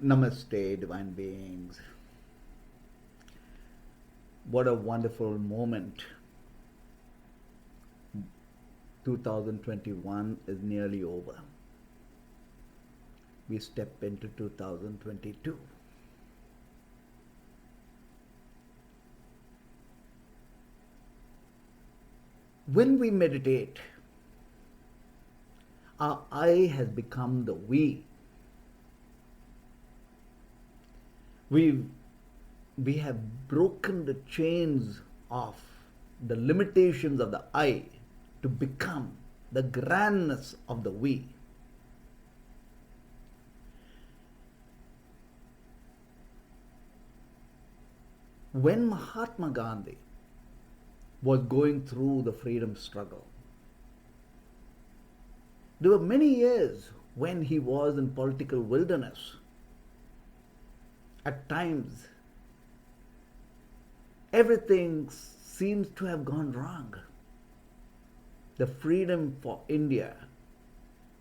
Namaste, divine beings. What a wonderful moment. 2021 is nearly over. We step into 2022. When we meditate, our I has become the we. We have broken the chains of the limitations of the I to become the grandness of the we. When Mahatma Gandhi was going through the freedom struggle, there were many years when he was in political wilderness. At times, everything seems to have gone wrong. The freedom for India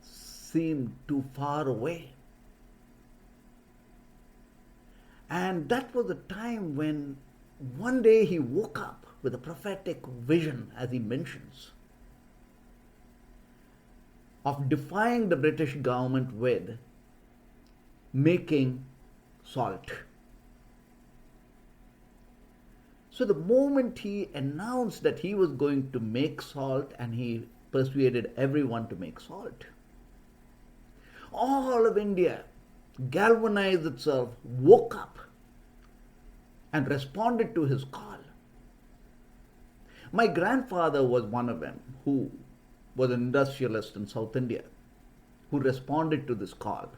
seemed too far away. And that was the time when one day he woke up with a prophetic vision, as he mentions, of defying the British government with making salt. So the moment he announced that he was going to make salt, and he persuaded everyone to make salt, all of India galvanized itself, woke up, and responded to his call. My grandfather was one of them, who was an industrialist in South India, who responded to this call.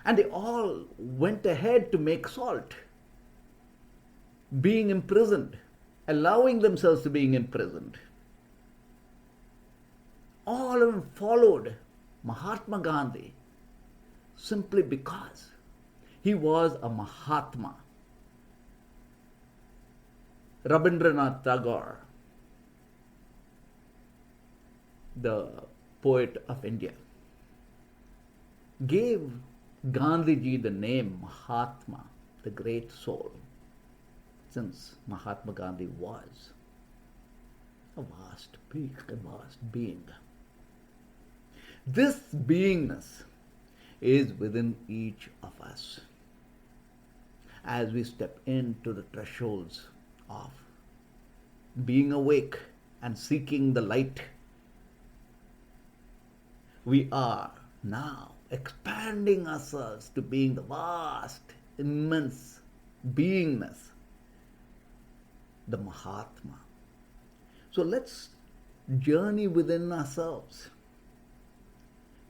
And they all went ahead to make salt, being imprisoned, allowing themselves to being imprisoned. All of them followed Mahatma Gandhi simply because he was a Mahatma. Rabindranath Tagore, the poet of India, gave Gandhiji the name Mahatma, the great soul, since Mahatma Gandhi was a vast being. This beingness is within each of us. As we step into the thresholds of being awake and seeking the light, we are now expanding ourselves to being the vast, immense beingness, the Mahatma. So let's journey within ourselves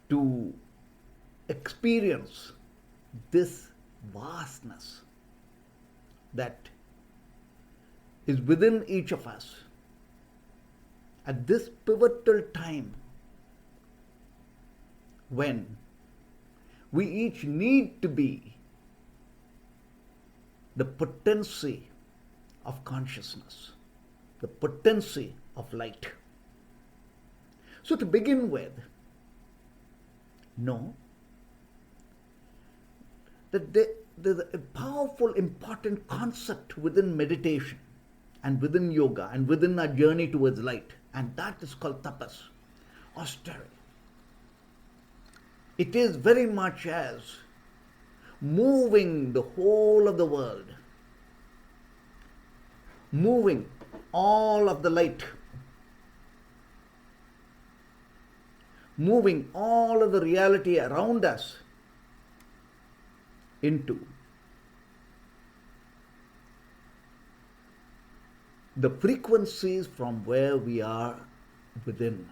to experience this vastness that is within each of us at this pivotal time when we each need to be the potency of consciousness, the potency of light. So to begin with, know that there's a powerful, important concept within meditation and within yoga and within our journey towards light, and that is called tapas, austerity. It is very much as moving the whole of the world, moving all of the light, moving all of the reality around us into the frequencies from where we are within.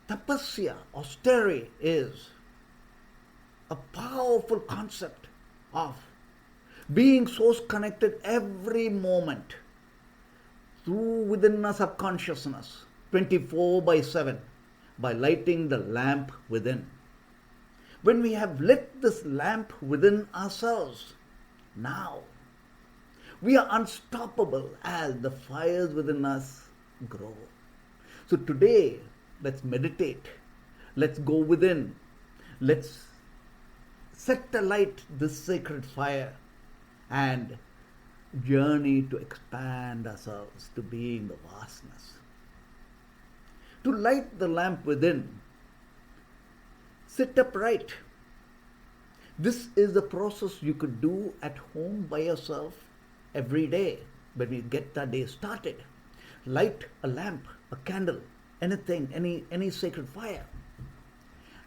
Tapasya, austerity, is a powerful concept of being so connected every moment through within our subconsciousness, 24/7, by lighting the lamp within. When we have lit this lamp within ourselves, now we are unstoppable as the fires within us grow. So today, let's meditate. Let's go within. Let's set alight this sacred fire and journey to expand ourselves to being the vastness. To light the lamp within, sit upright. This is a process you could do at home by yourself every day when you get the day started. Light a lamp, a candle, anything, any sacred fire.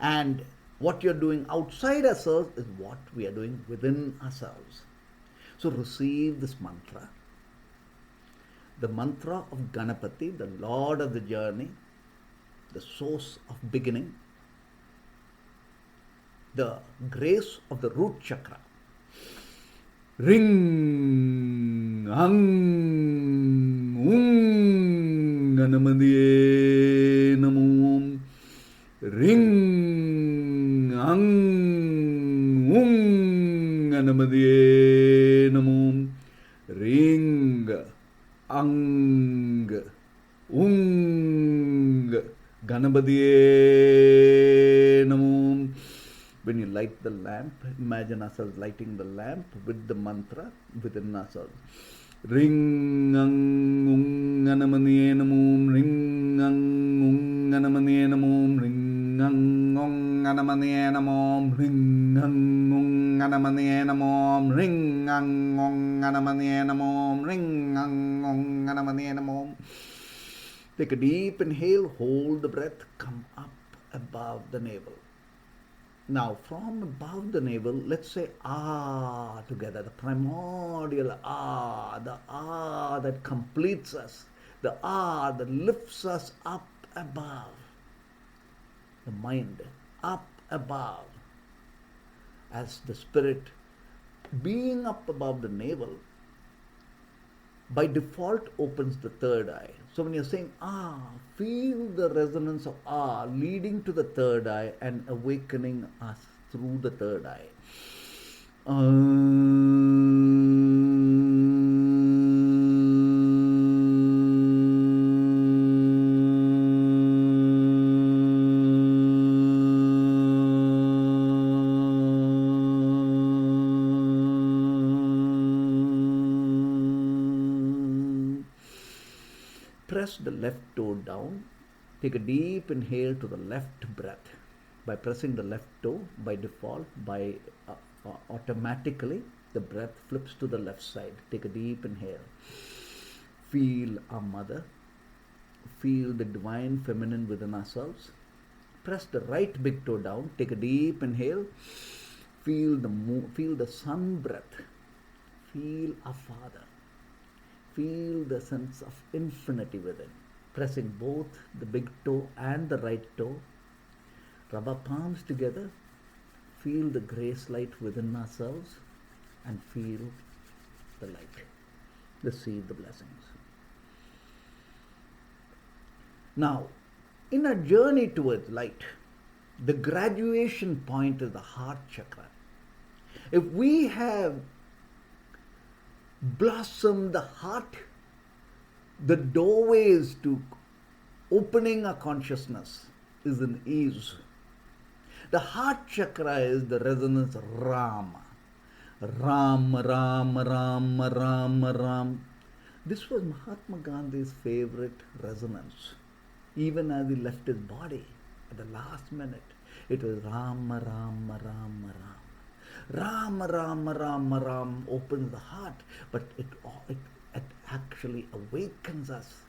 And what you're doing outside ourselves is what we are doing within ourselves. So receive this mantra. The mantra of Ganapathy, the Lord of the journey, the source of beginning, the grace of the root chakra. Ring, ang, ung, ganamadiye namo. Ring, ang, ung, ganamadiye namo. Ring, ang, ung, ganamadiye namo. When you light the lamp, imagine ourselves lighting the lamp with the mantra within ourselves. Ring ang ung ganamadiye namo. Ring ang ung ganamadiye namo. Ring ang ung ganamadiye namo. Ring ang ung ganamadiye namo. Ring ang ung ganamadiye namo. Ring ang ung ganamadiye namo. Take a deep inhale, hold the breath, come up above the navel. Now, from above the navel, let's say Ah together, the primordial Ah, the Ah that completes us, the Ah that lifts us up above the mind, up above, as the spirit being up above the navel, by default opens the third eye. So when you're saying Ah, feel the resonance of Ah leading to the third eye and awakening us through the third eye. Press the left toe down. Take a deep inhale to the left breath. By pressing the left toe, by default, automatically, the breath flips to the left side. Take a deep inhale. Feel our mother. Feel the divine feminine within ourselves. Press the right big toe down. Take a deep inhale. Feel the sun breath. Feel our Father. Feel the sense of infinity within. Pressing both the big toe and the right toe. Rub our palms together. Feel the grace light within ourselves and feel the light. Receive the blessings. Now, in our journey towards light, the graduation point is the heart chakra. If we have blossomed the heart, the doorways to opening our consciousness is in ease. The heart chakra is the resonance of Ram. Ram, Ram, Ram, Ram, Ram. This was Mahatma Gandhi's favorite resonance. Even as he left his body at the last minute, it was Ram, Ram, Ram, Ram. Ram, Ram, Ram, Ram opens the heart, but it actually awakens us,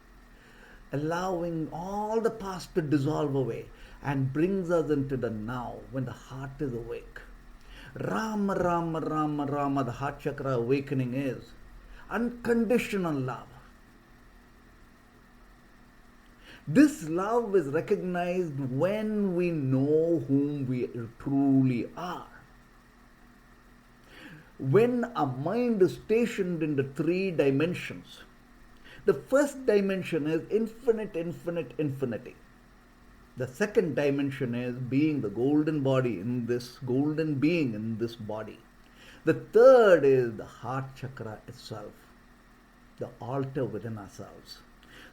allowing all the past to dissolve away and brings us into the now when the heart is awake. Ram, Ram, Ram, Ram, the heart chakra awakening is unconditional love. This love is recognized when we know whom we truly are. When our mind is stationed in the 3 dimensions, the first dimension is infinite, infinite, infinity. The second dimension is being the golden body in this golden being in this body. The third is the heart chakra itself, the altar within ourselves.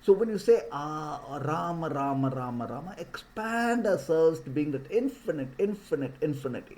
So when you say Rama, Rama, Rama, Rama, expand ourselves to being that infinite, infinite, infinity.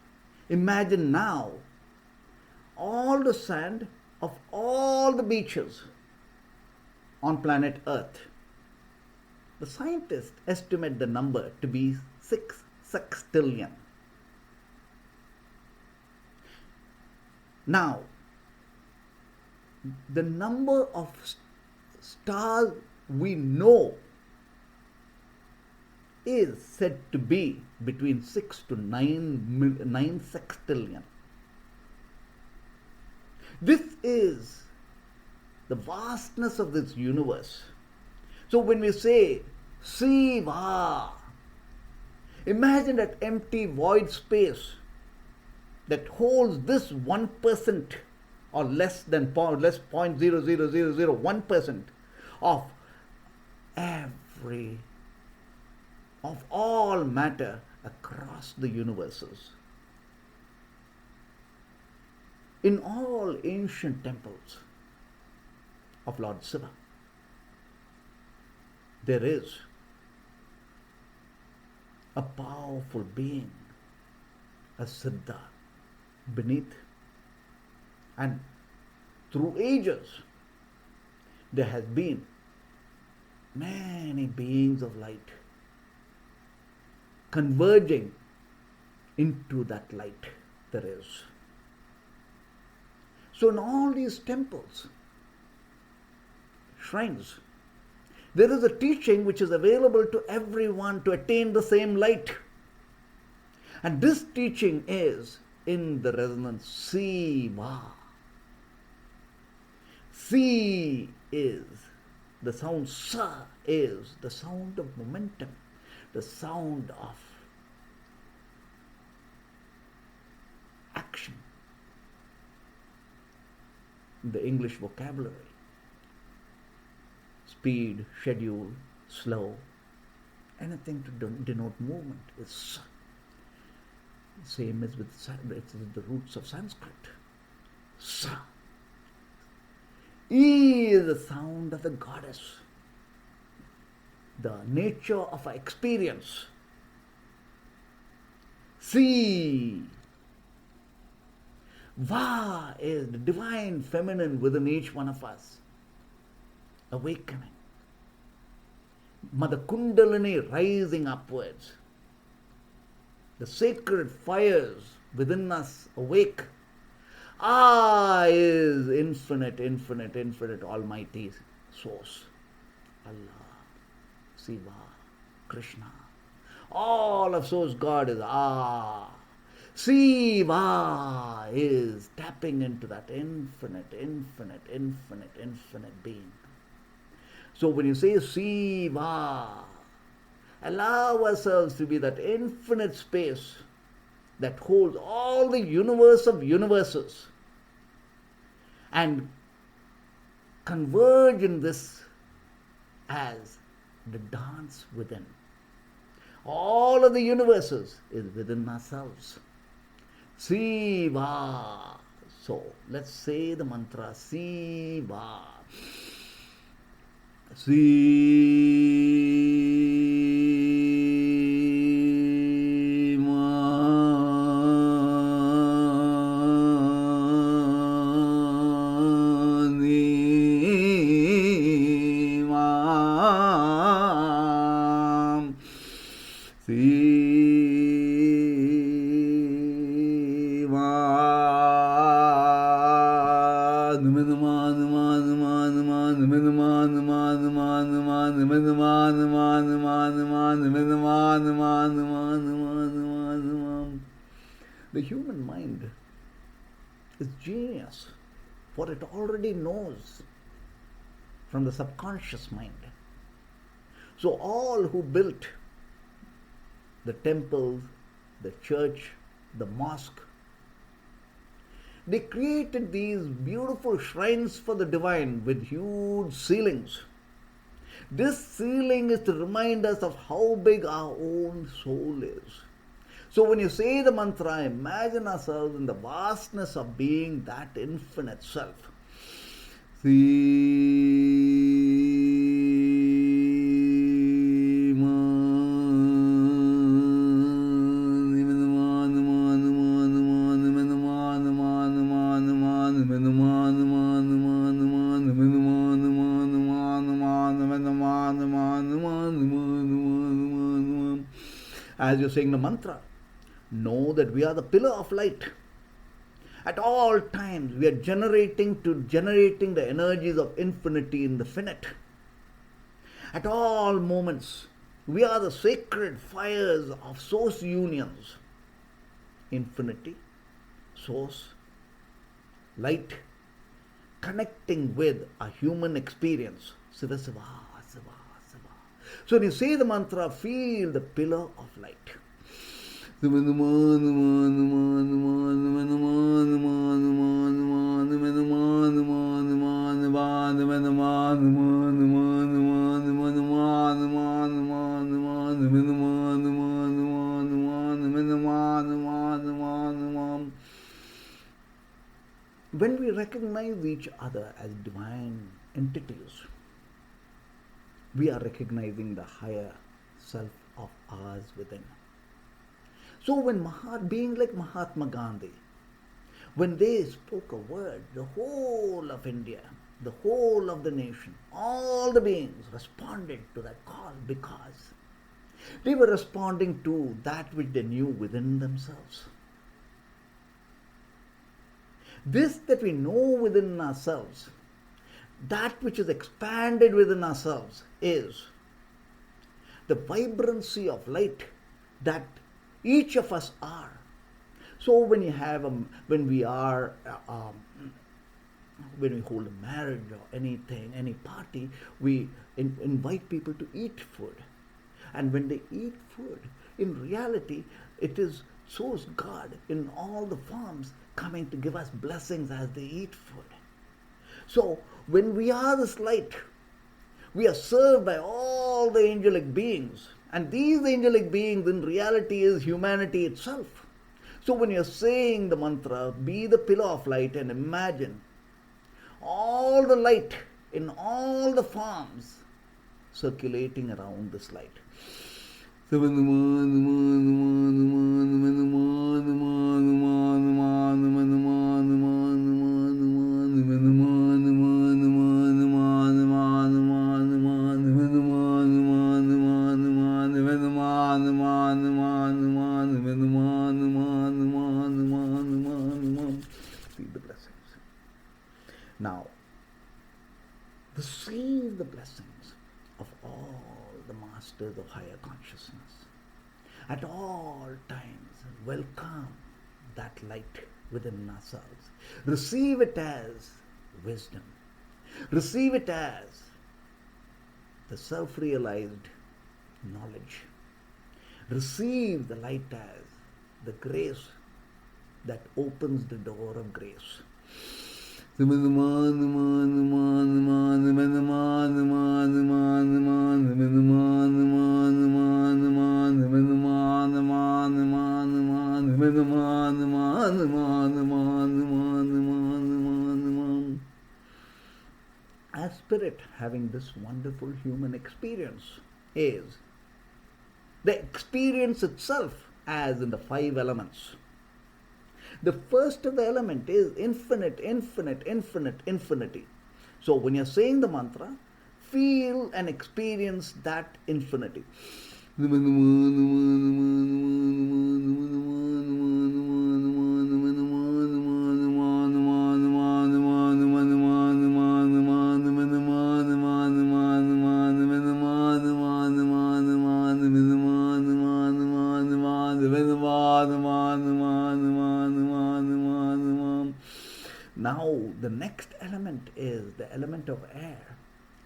Imagine now all the sand of all the beaches on planet Earth. The scientists estimate the number to be 6 sextillion. Now, the number of stars we know is said to be between 6 to 9 sextillion. This is the vastness of this universe. So when we say Siva, imagine that empty void space that holds this 1% or less 0.00001% of all matter across the universes. In all ancient temples of Lord Shiva, there is a powerful being, a Siddha, beneath. And through ages, there has been many beings of light converging into that light there is. So in all these temples, shrines, there is a teaching which is available to everyone to attain the same light. And this teaching is in the resonance Siva. Si is the sound, Sa is the sound of momentum, the sound of action. In the English vocabulary, speed, schedule, slow, anything to denote movement is Sa. Same as with the roots of Sanskrit. Sa. E is the sound of the goddess, the nature of our experience. Si. Va is the divine feminine within each one of us. Awakening. Mother Kundalini rising upwards. The sacred fires within us awake. Ah is infinite, infinite, infinite, almighty source. Allah, Shiva, Krishna. All of source God is Ah. Shiva is tapping into that infinite, infinite, infinite, infinite being. So when you say Shiva, allow ourselves to be that infinite space that holds all the universe of universes and converge in this as the dance within. All of the universes is within ourselves. Shiva. So let's say the mantra Shiva. The human mind is genius, for it already knows from the subconscious mind. So all who built the temples, the church, the mosque, they created these beautiful shrines for the divine with huge ceilings. This ceiling is to remind us of how big our own soul is. So when you say the mantra, imagine ourselves in the vastness of being that infinite self. As you're saying the mantra, know that we are the pillar of light. At all times, we are generating the energies of infinity in the finite. At all moments, we are the sacred fires of source unions. Infinity, source, light, connecting with a human experience. Siva, Siva, Siva, Siva. So when you say the mantra, feel the pillar of light. When we recognize each other as divine entities, we are recognizing the higher self of ours within. So when beings like Mahatma Gandhi, when they spoke a word, the whole of India, the whole of the nation, all the beings responded to that call because they were responding to that which they knew within themselves. This that we know within ourselves, that which is expanded within ourselves, is the vibrancy of light that each of us are. So when you have when we hold a marriage or anything, any party, we invite people to eat food. And when they eat food, in reality, it is source God in all the forms coming to give us blessings as they eat food. So when we are this light, we are served by all the angelic beings. And these angelic beings in reality is humanity itself. So when you're saying the mantra, be the pillar of light, and imagine all the light in all the forms circulating around this light. Now, receive the blessings of all the masters of higher consciousness. At all times, welcome that light within ourselves. Receive it as wisdom. Receive it as the self-realized knowledge. Receive the light as the grace that opens the door of grace. As spirit having this wonderful human experience is the experience itself as in the 5 elements. The first of the element is infinite, infinite, infinite, infinity. So when you're saying the mantra, feel and experience that infinity. Now the next element is the element of air,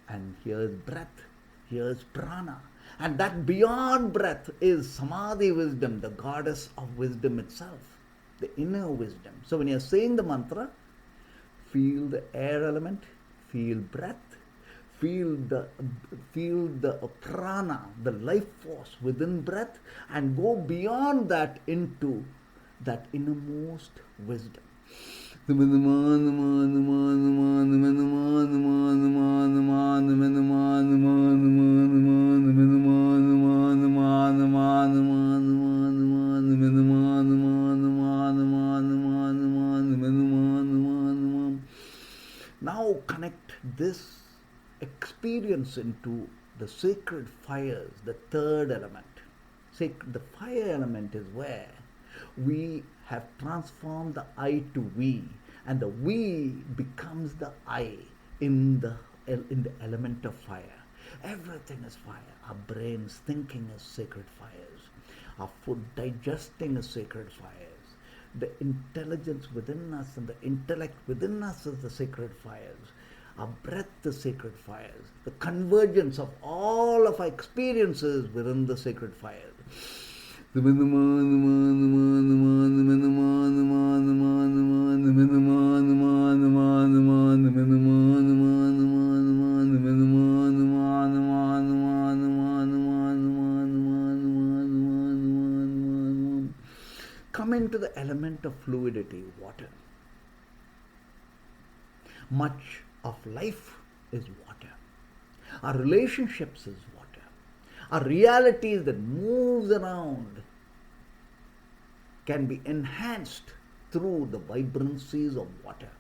and here's breath, here's prana, and that beyond breath is samadhi wisdom, the goddess of wisdom itself, the inner wisdom. So when you're saying the mantra, feel the air element, feel breath, feel the prana, the life force within breath, and go beyond that into that innermost wisdom. Now connect this experience into the sacred fires, the third element. The fire element is where we have transformed the I to we, and the we becomes the I in the element of fire. Everything is fire. Our brains thinking is sacred fires. Our food digesting is sacred fires. The intelligence within us and the intellect within us is the sacred fires. Our breath is sacred fires. The convergence of all of our experiences within the sacred fires. Coming to the element of fluidity, water. Much of life is water. Our relationships is water. Our realities that moves around can be enhanced through the vibrancies of water.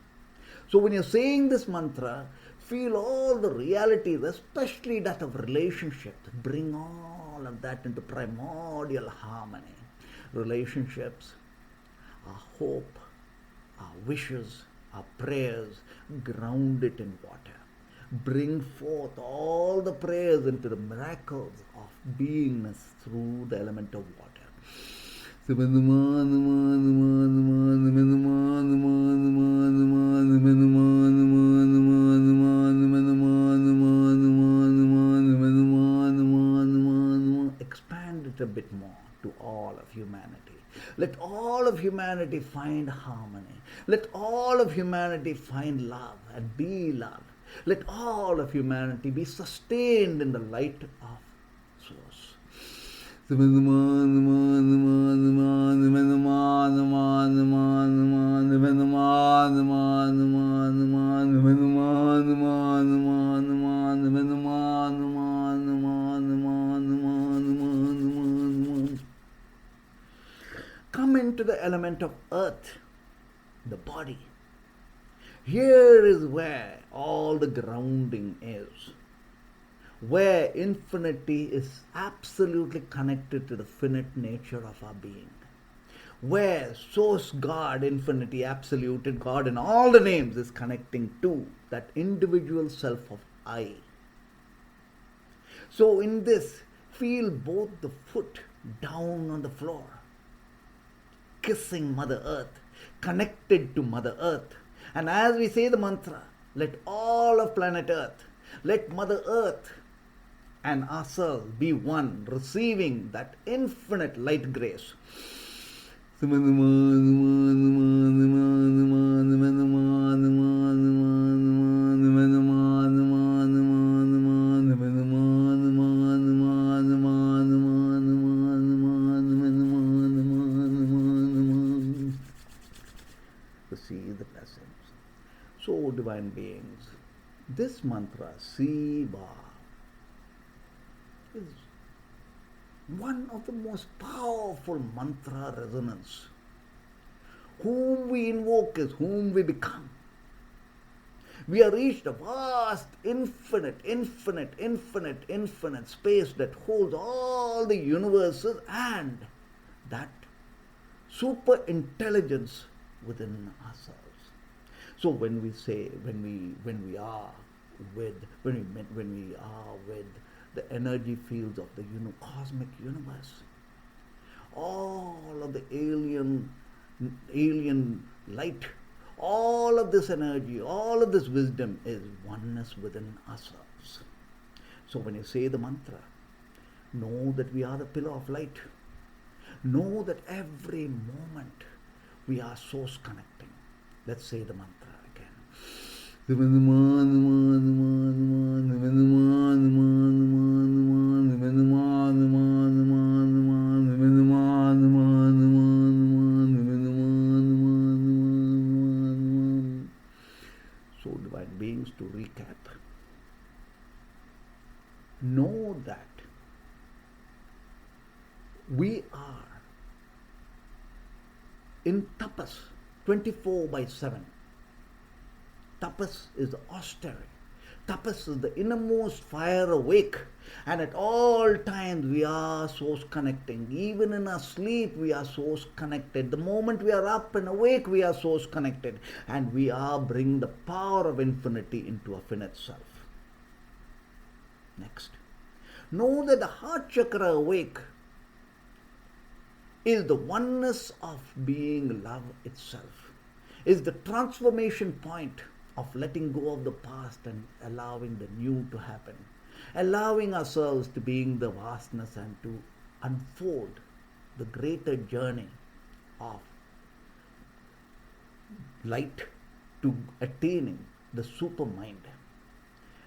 So when you're saying this mantra, feel all the realities, especially that of relationships. Bring all of that into primordial harmony. Relationships, our hope, our wishes, our prayers, ground it in water. Bring forth all the prayers into the miracles of beingness through the element of water. Expand it a bit more to all of humanity. Let all of humanity find harmony. Let all of humanity find love and be love. Let all of humanity be sustained in the light of Source. Come into the element of earth, the body. Here is where all the grounding is, where infinity is absolutely connected to the finite nature of our being, where Source God, Infinity, Absolute God, and all the names is connecting to that individual self of I. So in this, feel both the foot down on the floor, kissing Mother Earth, connected to Mother Earth. And as we say the mantra, let all of planet Earth, let Mother Earth and ourselves be one, receiving that infinite light grace. Receive the blessings. So, divine beings, this mantra, Siva, is one of the most powerful mantra resonance. Whom we invoke is whom we become. We have reached a vast, infinite space that holds all the universes and that super intelligence within ourselves. So when we say, when we are with the energy fields of the cosmic universe, all of the alien light, all of this energy, all of this wisdom is oneness within ourselves. So when you say the mantra, know that we are the pillar of light. Know that every moment we are source connecting. Let's say the mantra again. So, divine beings, to recap, know that we are in Tapas 24/7. Tapas is the austerity. Tapas is the innermost fire awake. And at all times we are source connecting. Even in our sleep we are source connected. The moment we are up and awake we are source connected. And we are bringing the power of infinity into our finite self. Next. Know that the heart chakra awake is the oneness of being love itself. Is the transformation point of letting go of the past and allowing the new to happen. Allowing ourselves to being the vastness and to unfold the greater journey of light to attaining the super mind.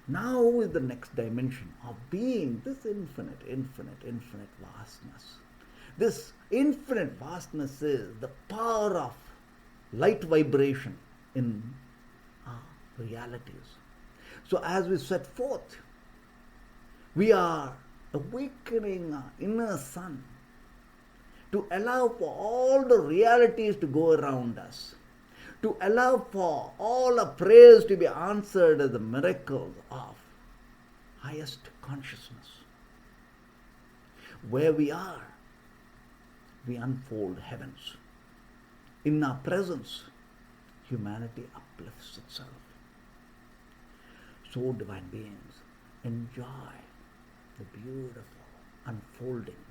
Now is the next dimension of being this infinite vastness. This infinite vastness is the power of light vibration in our realities. So as we set forth, we are awakening our inner sun to allow for all the realities to go around us, to allow for all our prayers to be answered as the miracles of highest consciousness. Where we are, we unfold heavens. In our presence, humanity uplifts itself. So, divine beings, enjoy the beautiful unfolding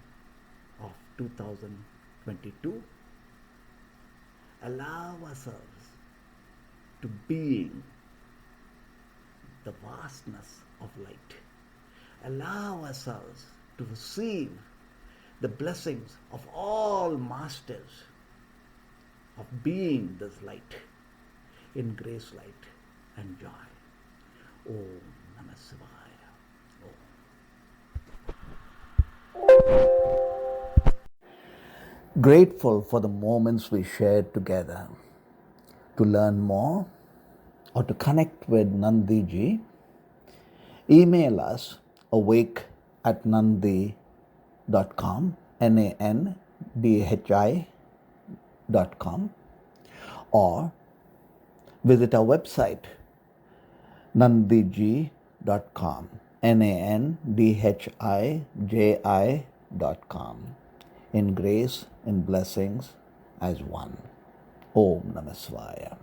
of 2022. Allow ourselves to being the vastness of light. Allow ourselves to receive the blessings of all masters of being this light in grace, light and joy. Om Namah Shivaya. Om. Grateful for the moments we shared together. To learn more or to connect with Nandhiji, email us awake@nandhi.com, NANDHI.com, or visit our website nandhiji.com, NANDHIJI.com, in grace and blessings as one. Om Namah Shivaya.